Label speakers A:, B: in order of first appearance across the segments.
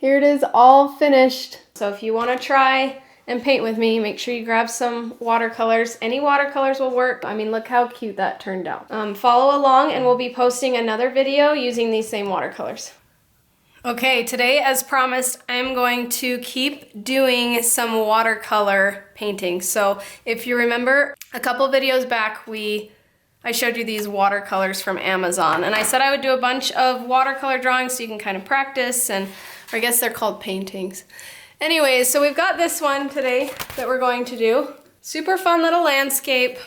A: here it is all finished. So if you want to try and paint with me, make sure you grab some watercolors. Any watercolors will work. I mean, look how cute that turned out. Follow along and we'll be posting another video using these same watercolors. Okay, today, as promised, I'm going to keep doing some watercolor painting. So if you remember, a couple videos back, I showed you these watercolors from Amazon, and I said I would do a bunch of watercolor drawings so you can kind of practice, or I guess they're called paintings. Anyways, so we've got this one today that we're going to do. Super fun little landscape.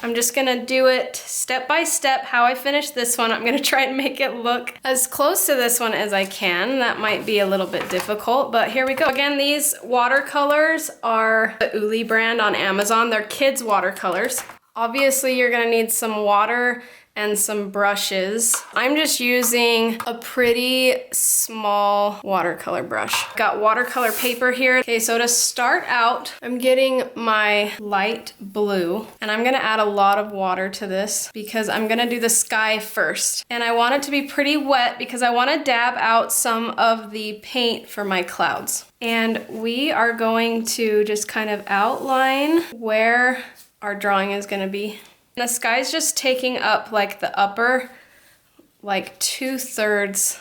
A: I'm just gonna do it step by step how I finish this one. I'm gonna try and make it look as close to this one as I can. That might be a little bit difficult, but here we go. Again, these watercolors are the Uli brand on Amazon. They're kids watercolors. Obviously, you're gonna need some water and some brushes. I'm just using a pretty small watercolor brush. Got watercolor paper here. Okay, so to start out, I'm getting my light blue, and I'm gonna add a lot of water to this because I'm gonna do the sky first. And I want it to be pretty wet because I wanna dab out some of the paint for my clouds. And we are going to just kind of outline where our drawing is gonna be. The sky's just taking up like the upper, like 2/3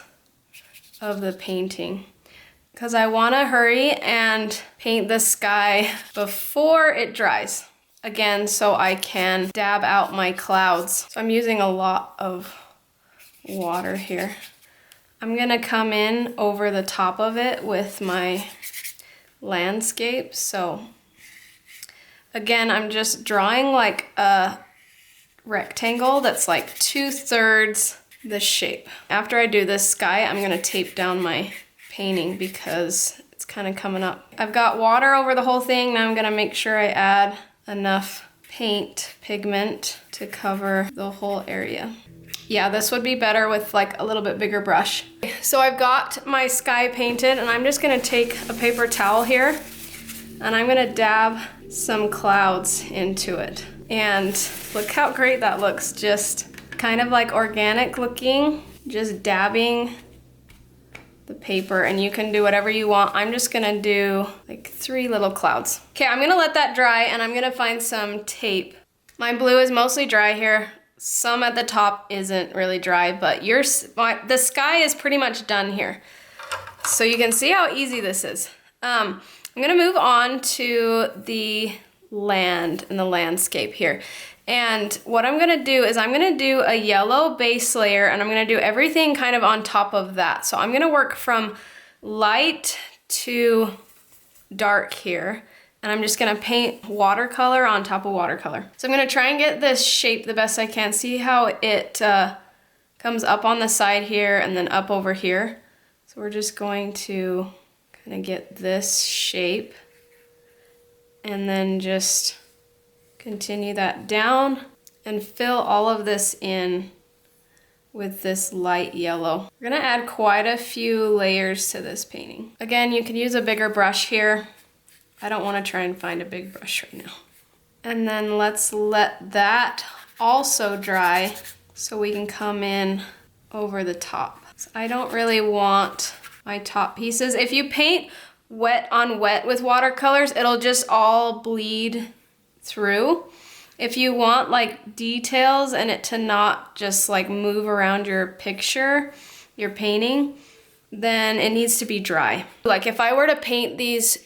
A: of the painting. Because I wanna hurry and paint the sky before it dries. Again, so I can dab out my clouds. So I'm using a lot of water here. I'm gonna come in over the top of it with my landscape. So again, I'm just drawing like a rectangle that's like 2/3 the shape. After I do this sky, I'm gonna tape down my painting because it's kind of coming up. I've got water over the whole thing. Now I'm gonna make sure I add enough paint pigment to cover the whole area. Yeah, this would be better with like a little bit bigger brush. So I've got my sky painted, and I'm just gonna take a paper towel here and I'm gonna dab some clouds into it. And look how great that looks, just kind of like organic looking, just dabbing the paper, and you can do whatever you want. I'm just gonna do like 3 little clouds. Okay, I'm gonna let that dry and I'm gonna find some tape. My blue is mostly dry here. Some at the top isn't really dry, but the sky is pretty much done here. So you can see how easy this is. I'm gonna move on to the land and the landscape here. And what I'm gonna do is I'm gonna do a yellow base layer, and I'm gonna do everything kind of on top of that. So I'm gonna work from light to dark here, and I'm just gonna paint watercolor on top of watercolor. So I'm gonna try and get this shape the best I can. See how it comes up on the side here and then up over here. So we're just going to kind of get this shape, and then just continue that down and fill all of this in with this light yellow. We're gonna add quite a few layers to this painting. Again, you can use a bigger brush here. I don't wanna try and find a big brush right now. And then let's let that also dry so we can come in over the top. So I don't really want my top pieces. If you paint wet on wet with watercolors, it'll just all bleed through. If you want like details and it to not just like move around your picture, your painting, then it needs to be dry. Like if I were to paint these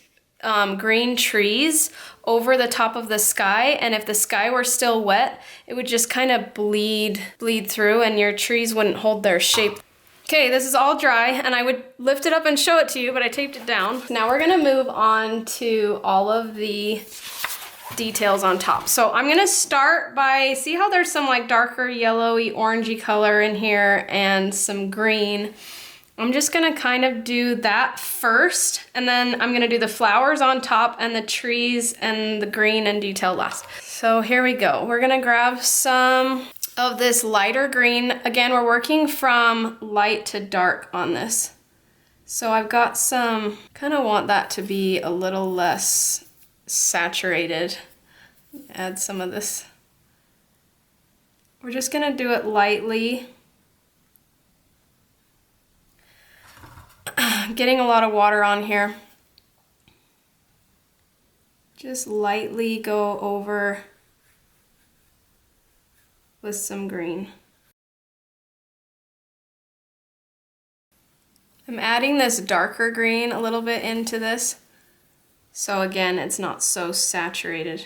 A: green trees over the top of the sky, and if the sky were still wet, it would just kind of bleed through and your trees wouldn't hold their shape. Okay, this is all dry, and I would lift it up and show it to you, but I taped it down. Now we're gonna move on to all of the details on top. So I'm gonna start by, see how there's some like darker yellowy, orangey color in here and some green. I'm just gonna kind of do that first, and then I'm gonna do the flowers on top and the trees and the green and detail last. So here we go. We're gonna grab some of this lighter green. Again, we're working from light to dark on this. So I've got some, kind of want that to be a little less saturated. Add some of this. We're just gonna do it lightly. getting a lot of water on here. Just lightly go over with some green. I'm adding this darker green a little bit into this, so again, it's not so saturated.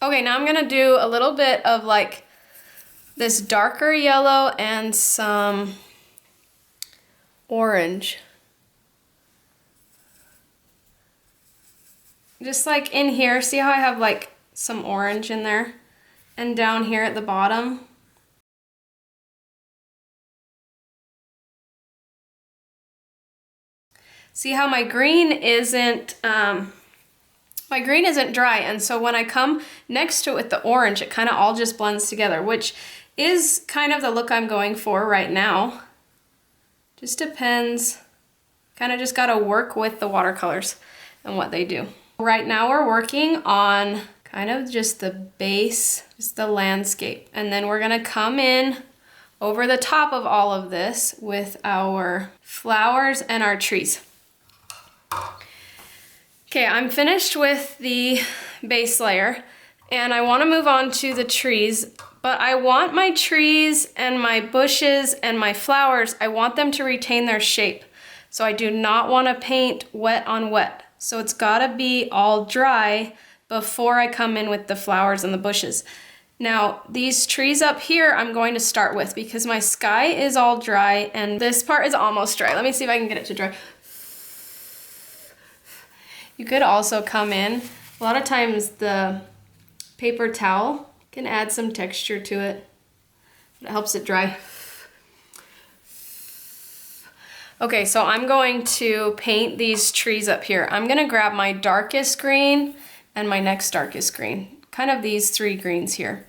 A: Okay, now I'm gonna do a little bit of like this darker yellow and some orange. Just like in here, see how I have like some orange in there? And down here at the bottom. See how my green isn't dry, and so when I come next to it with the orange, it kind of all just blends together, which is kind of the look I'm going for right now. Just depends, kind of just gotta work with the watercolors and what they do. Right now we're working on kind of just the base, just the landscape, and then we're gonna come in over the top of all of this with our flowers and our trees. Okay, I'm finished with the base layer and I want to move on to the trees, but I want my trees and my bushes and my flowers, I want them to retain their shape. So I do not want to paint wet on wet. So it's got to be all dry before I come in with the flowers and the bushes. Now, these trees up here I'm going to start with because my sky is all dry and this part is almost dry. Let me see if I can get it to dry. You could also come in, a lot of times the paper towel can add some texture to it. It helps it dry. Okay, so I'm going to paint these trees up here. I'm gonna grab my darkest green and my next darkest green. Kind of these three greens here.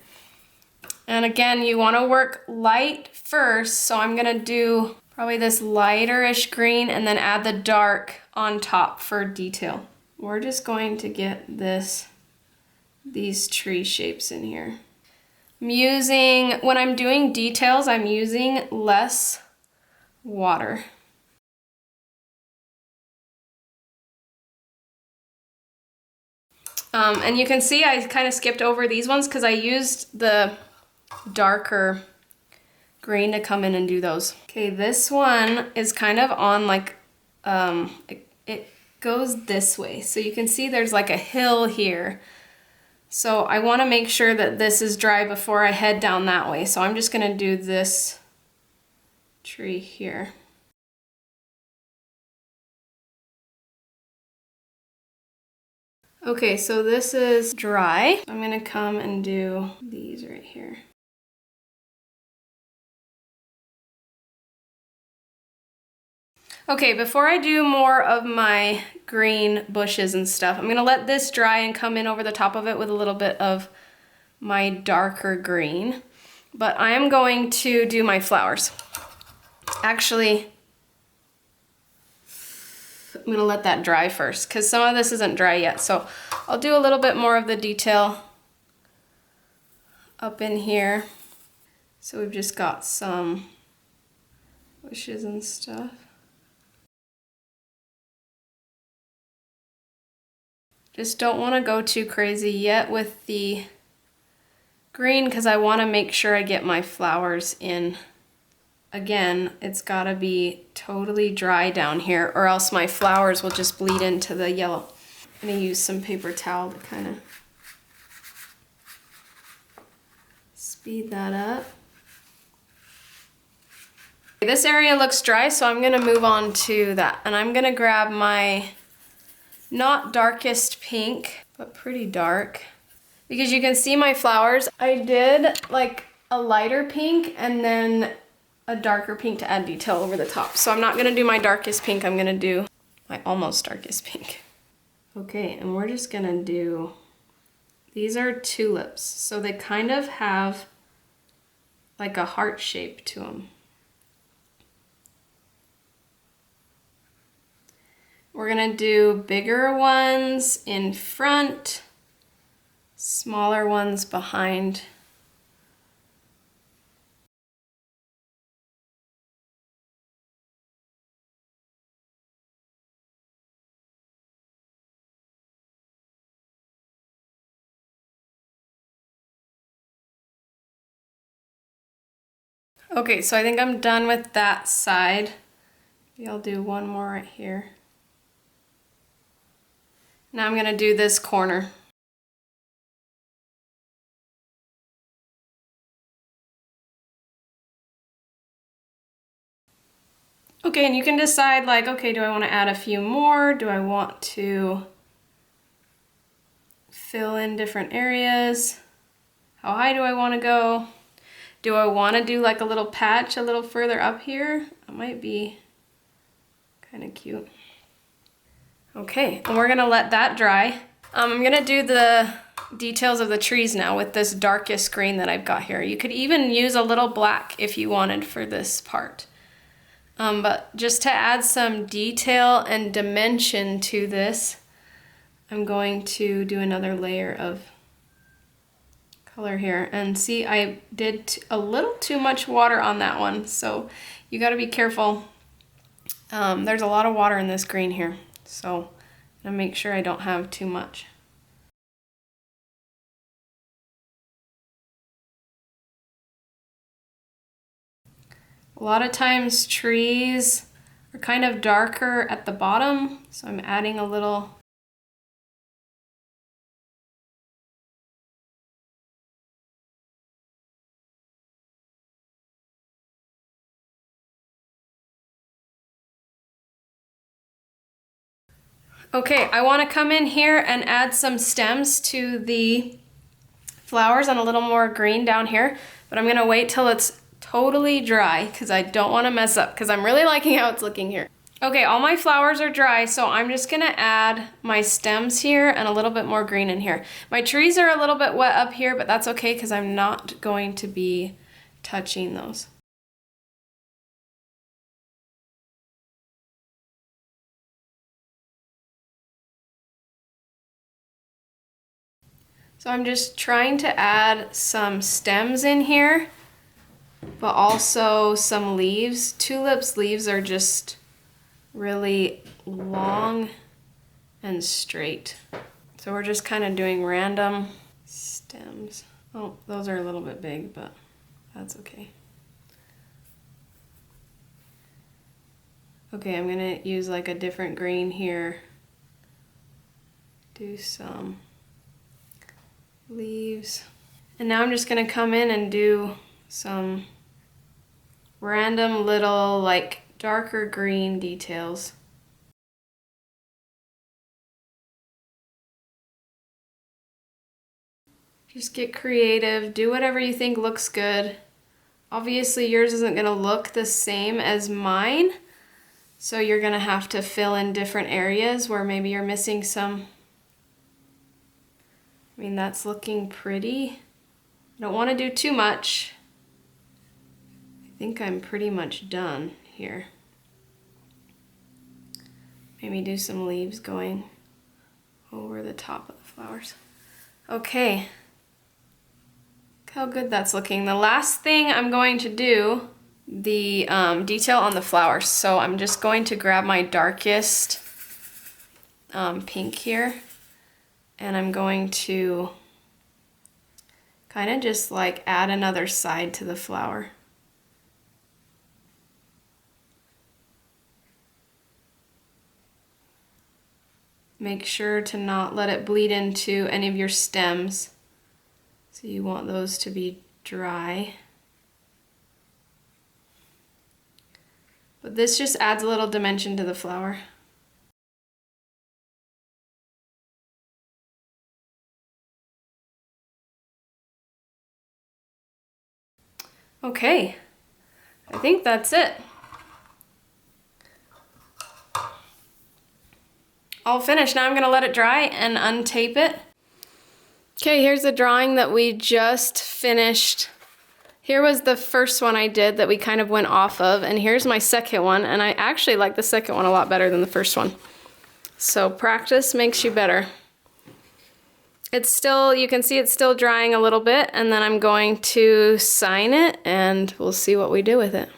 A: And again, you wanna work light first, so I'm gonna do probably this lighter-ish green and then add the dark on top for detail. We're just going to get these tree shapes in here. When I'm doing details, I'm using less water. And you can see I kind of skipped over these ones because I used the darker green to come in and do those. Okay, this one is kind of on like, it goes this way. So you can see there's like a hill here. So I want to make sure that this is dry before I head down that way. So I'm just going to do this tree here. Okay, so this is dry. I'm going to come and do these right here. Okay, before I do more of my green bushes and stuff, I'm gonna let this dry and come in over the top of it with a little bit of my darker green. But I am going to do my flowers. Actually, I'm gonna let that dry first because some of this isn't dry yet. So I'll do a little bit more of the detail up in here. So we've just got some bushes and stuff. Just don't want to go too crazy yet with the green because I want to make sure I get my flowers in. Again, it's got to be totally dry down here or else my flowers will just bleed into the yellow. I'm going to use some paper towel to kind of speed that up. This area looks dry, so I'm going to move on to that. And I'm going to grab my not darkest pink, but pretty dark. Because you can see my flowers. I did like a lighter pink and then a darker pink to add detail over the top. So I'm not gonna do my darkest pink, I'm gonna do my almost darkest pink. Okay, and we're just gonna do, these are tulips. So they kind of have like a heart shape to them. We're gonna do bigger ones in front, smaller ones behind. Okay, so I think I'm done with that side. Maybe I'll do one more right here. Now I'm gonna do this corner. Okay, and you can decide like, okay, do I want to add a few more? Do I want to fill in different areas? How high do I want to go? Do I want to do like a little patch a little further up here? That might be kind of cute. Okay, and we're gonna let that dry. I'm gonna do the details of the trees now with this darkest green that I've got here. You could even use a little black if you wanted for this part. But just to add some detail and dimension to this, I'm going to do another layer of color here. And see, I did a little too much water on that one, so you gotta be careful. There's a lot of water in this green here, so I'm gonna make sure I don't have too much. A lot of times trees are kind of darker at the bottom, so I'm adding a little. Okay, I want to come in here and add some stems to the flowers and a little more green down here, but I'm gonna wait till it's totally dry because I don't want to mess up because I'm really liking how it's looking here. Okay, all my flowers are dry, so I'm just gonna add my stems here and a little bit more green in here. My trees are a little bit wet up here, but that's okay because I'm not going to be touching those. So I'm just trying to add some stems in here, but also some leaves. Tulips leaves are just really long and straight. So we're just kind of doing random stems. Oh, those are a little bit big, but that's okay. Okay, I'm gonna use like a different green here. Do some leaves. And now I'm just gonna come in and do some random little like darker green details. Just get creative, do whatever you think looks good. Obviously yours isn't gonna look the same as mine, so you're gonna have to fill in different areas where maybe you're missing some. I mean, that's looking pretty. I don't want to do too much. I think I'm pretty much done here. Maybe do some leaves going over the top of the flowers. Okay. Look how good that's looking. The last thing I'm going to do, the detail on the flowers. So I'm just going to grab my darkest pink here. And I'm going to kind of just like add another side to the flower. Make sure to not let it bleed into any of your stems. So you want those to be dry. But this just adds a little dimension to the flower. Okay, I think that's it. All finished. Now I'm gonna let it dry and untape it. Okay, here's the drawing that we just finished. Here was the first one I did that we kind of went off of, and here's my second one, and I actually like the second one a lot better than the first one. So practice makes you better. It's still, you can see it's still drying a little bit, and then I'm going to sign it and we'll see what we do with it.